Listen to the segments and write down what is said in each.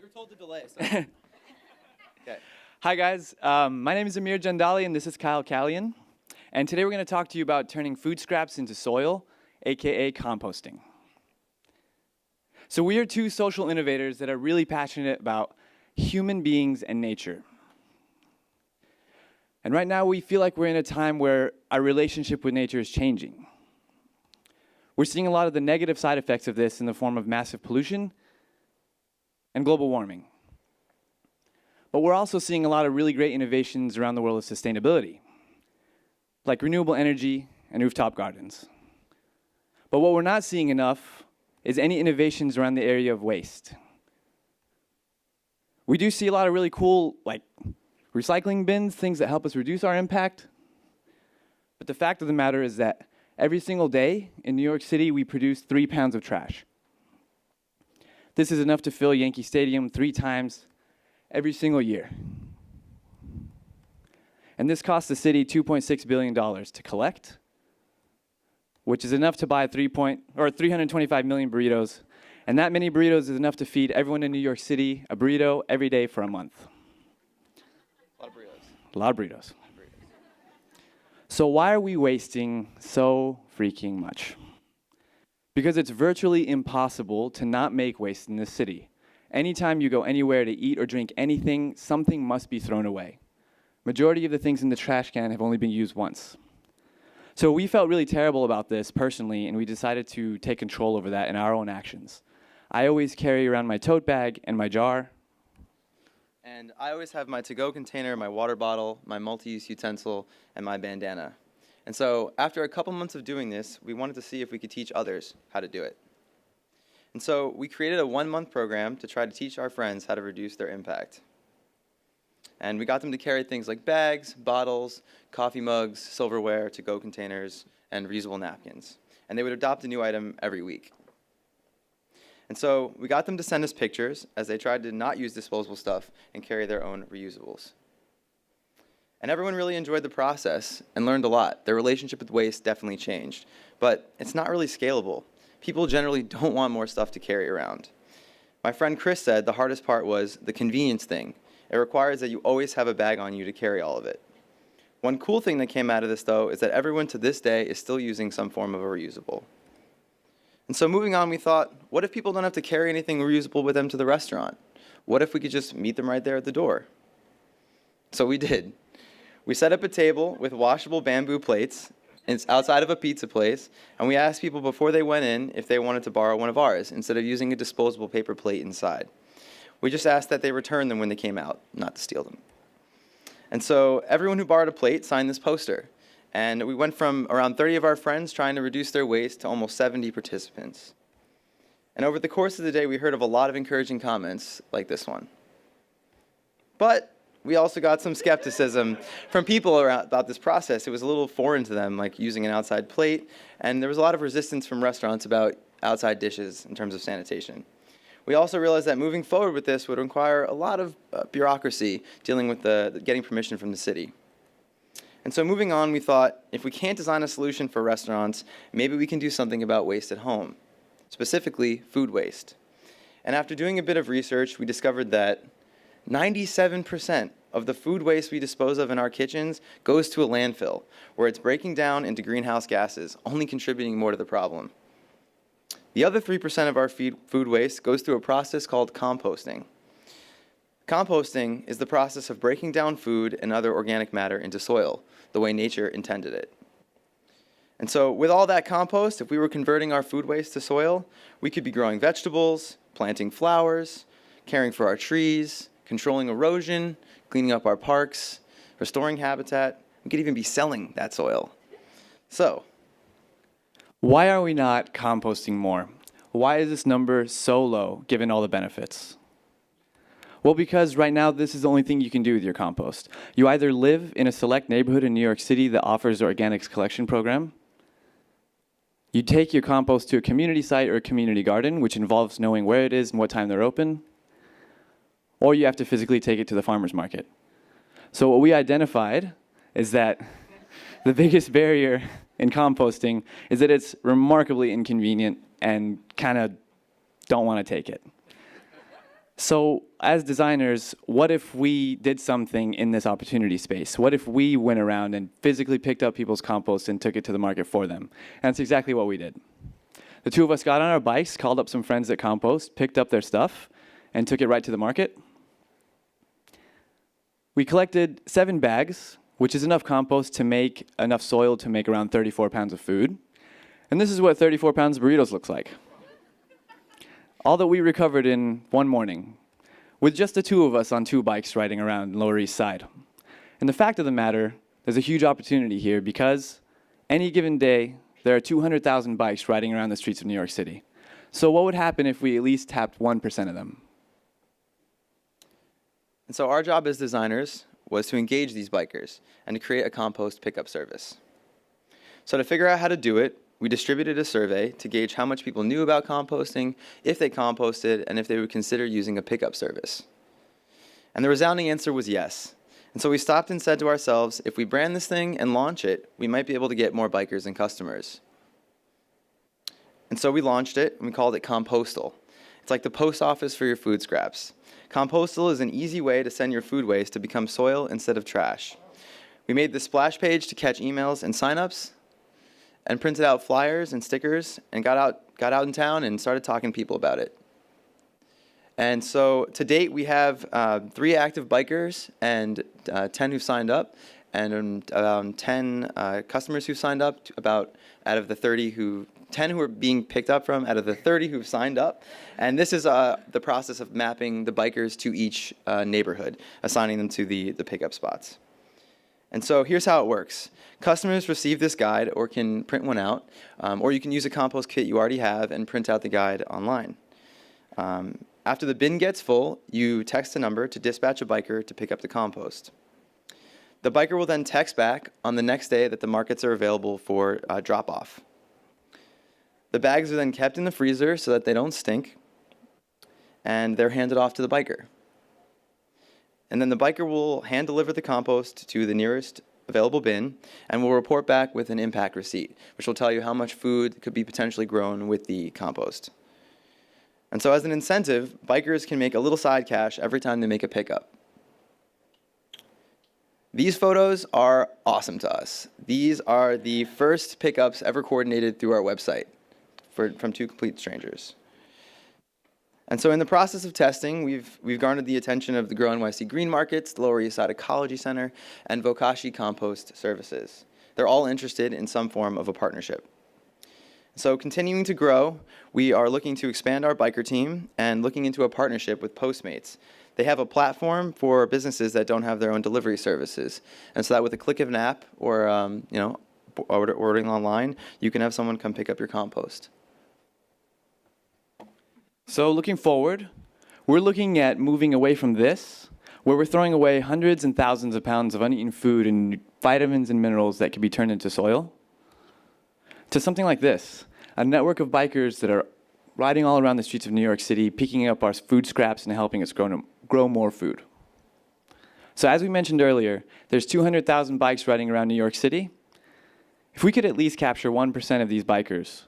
We were told to delay, so. Okay. Hi guys, my name is Amer Jandali and this is Calian. And today we're going to talk to you about turning food scraps into soil, aka composting. So we are two social innovators that are really passionate about human beings and nature. And right now we feel like we're in a time where our relationship with nature is changing. We're seeing a lot of the negative side effects of this in the form of massive pollution and global warming. But we're also seeing a lot of really great innovations around the world of sustainability, like renewable energy and rooftop gardens. But what we're not seeing enough is any innovations around the area of waste. We do see a lot of really cool, like recycling bins, things that help us reduce our impact. But the fact of the matter is that every single day in New York City, we produce 3 pounds of trash. This is enough to fill Yankee Stadium 3 times every single year. And this costs the city $2.6 billion to collect, which is enough to buy 325 million burritos. And that many burritos is enough to feed everyone in New York City a burrito every day for a month. A lot of burritos. A lot of burritos. So why are we wasting so freaking much? Because it's virtually impossible to not make waste in this city. Anytime you go anywhere to eat or drink anything, something must be thrown away. Majority of the things in the trash can have only been used once. So we felt really terrible about this personally, and we decided to take control over that in our own actions. I always carry around my tote bag and my jar. And I always have my to-go container, my water bottle, my multi-use utensil, and my bandana. And so after a couple months of doing this, we wanted to see if we could teach others how to do it. And so we created a 1-month program to try to teach our friends how to reduce their impact. And we got them to carry things like bags, bottles, coffee mugs, silverware, to-go containers, and reusable napkins. And they would adopt a new item every week. And so we got them to send us pictures as they tried to not use disposable stuff and carry their own reusables. And everyone really enjoyed the process and learned a lot. Their relationship with waste definitely changed. But it's not really scalable. People generally don't want more stuff to carry around. My friend Chris said the hardest part was the convenience thing. It requires that you always have a bag on you to carry all of it. One cool thing that came out of this, though, is that everyone to this day is still using some form of a reusable. And so moving on, we thought, what if people don't have to carry anything reusable with them to the restaurant? What if we could just meet them right there at the door? So we did. We set up a table with washable bamboo plates outside of a pizza place, and we asked people before they went in if they wanted to borrow one of ours instead of using a disposable paper plate inside. We just asked that they return them when they came out, not to steal them. And so everyone who borrowed a plate signed this poster. And we went from around 30 of our friends trying to reduce their waste to almost 70 participants. And over the course of the day, we heard of a lot of encouraging comments like this one. But we also got some skepticism from people about this process. It was a little foreign to them, like using an outside plate. And there was a lot of resistance from restaurants about outside dishes in terms of sanitation. We also realized that moving forward with this would require a lot of bureaucracy dealing with getting permission from the city. And so moving on, we thought, if we can't design a solution for restaurants, maybe we can do something about waste at home, specifically food waste. And after doing a bit of research, we discovered that 97% of the food waste we dispose of in our kitchens goes to a landfill, where it's breaking down into greenhouse gases, only contributing more to the problem. The other 3% of our food waste goes through a process called composting. Composting is the process of breaking down food and other organic matter into soil, the way nature intended it. And so with all that compost, if we were converting our food waste to soil, we could be growing vegetables, planting flowers, caring for our trees, controlling erosion, cleaning up our parks, restoring habitat. We could even be selling that soil. So, Why are we not composting more? Why is this number so low, given all the benefits? Well, because right now, this is the only thing you can do with your compost. You either live in a select neighborhood in New York City that offers the organics collection program, you take your compost to a community site or a community garden, which involves knowing where it is and what time they're open, or you have to physically take it to the farmer's market. So what we identified is that the biggest barrier in composting is that it's remarkably inconvenient and kind of don't want to take it. So as designers, what if we did something in this opportunity space? What if we went around and physically picked up people's compost and took it to the market for them? And that's exactly what we did. The two of us got on our bikes, called up some friends at Compost, picked up their stuff, and took it right to the market. We collected 7 bags, which is enough compost to make enough soil to make around 34 pounds of food. And this is what 34 pounds of burritos looks like. All that we recovered in one morning, with just the two of us on 2 bikes riding around Lower East Side. And the fact of the matter, there's a huge opportunity here because any given day, there are 200,000 bikes riding around the streets of New York City. So what would happen if we at least tapped 1% of them? And so our job as designers was to engage these bikers and to create a compost pickup service. So to figure out how to do it, we distributed a survey to gauge how much people knew about composting, if they composted, and if they would consider using a pickup service. And the resounding answer was yes. And so we stopped and said to ourselves, if we brand this thing and launch it, we might be able to get more bikers and customers. And so we launched it, and we called it Compostal. It's like the post office for your food scraps. Compostal is an easy way to send your food waste to become soil instead of trash. We made the splash page to catch emails and signups, and printed out flyers and stickers, and got out in town and started talking to people about it. And so to date, we have 3 active bikers and 10 who signed up, and 10 customers who signed up, out of the 10 who are being picked up from out of the 30 who've signed up. And this is the process of mapping the bikers to each neighborhood, assigning them to the pickup spots. And so here's how it works. Customers receive this guide or can print one out, or you can use a compost kit you already have and print out the guide online. After the bin gets full, you text a number to dispatch a biker to pick up the compost. The biker will then text back on the next day that the markets are available for drop-off. The bags are then kept in the freezer so that they don't stink, and they're handed off to the biker. And then the biker will hand deliver the compost to the nearest available bin and will report back with an impact receipt, which will tell you how much food could be potentially grown with the compost. And so as an incentive, bikers can make a little side cash every time they make a pickup. These photos are awesome to us. These are the first pickups ever coordinated through our website from 2 complete strangers. And so in the process of testing, we've garnered the attention of the Grow NYC Green Markets, the Lower East Side Ecology Center, and Vokashi Compost Services. They're all interested in some form of a partnership. So continuing to grow, we are looking to expand our biker team and looking into a partnership with Postmates. They have a platform for businesses that don't have their own delivery services. And so that with a click of an app or ordering online, you can have someone come pick up your compost. So looking forward, we're looking at moving away from this, where we're throwing away hundreds and thousands of pounds of uneaten food and vitamins and minerals that can be turned into soil, to something like this, a network of bikers that are riding all around the streets of New York City, picking up our food scraps and helping us grow more food. So as we mentioned earlier, there's 200,000 bikes riding around New York City. If we could at least capture 1% of these bikers,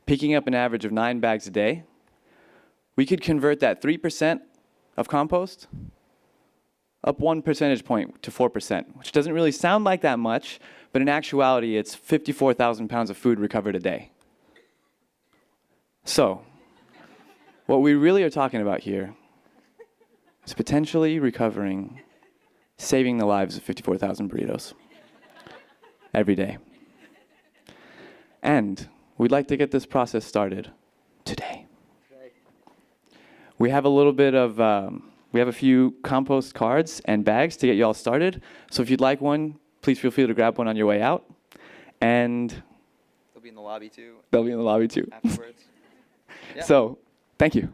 picking up an average of 9 bags a day, we could convert that 3% of compost up 1 percentage point to 4%, which doesn't really sound like that much, but in actuality, it's 54,000 pounds of food recovered a day. So, what we really are talking about here is potentially saving the lives of 54,000 burritos every day. And we'd like to get this process started today. We have a few compost cards and bags to get you all started. So if you'd like one, please feel free to grab one on your way out. And They'll be in the lobby too. They'll be in the lobby too. Afterwards. Yeah. So, thank you.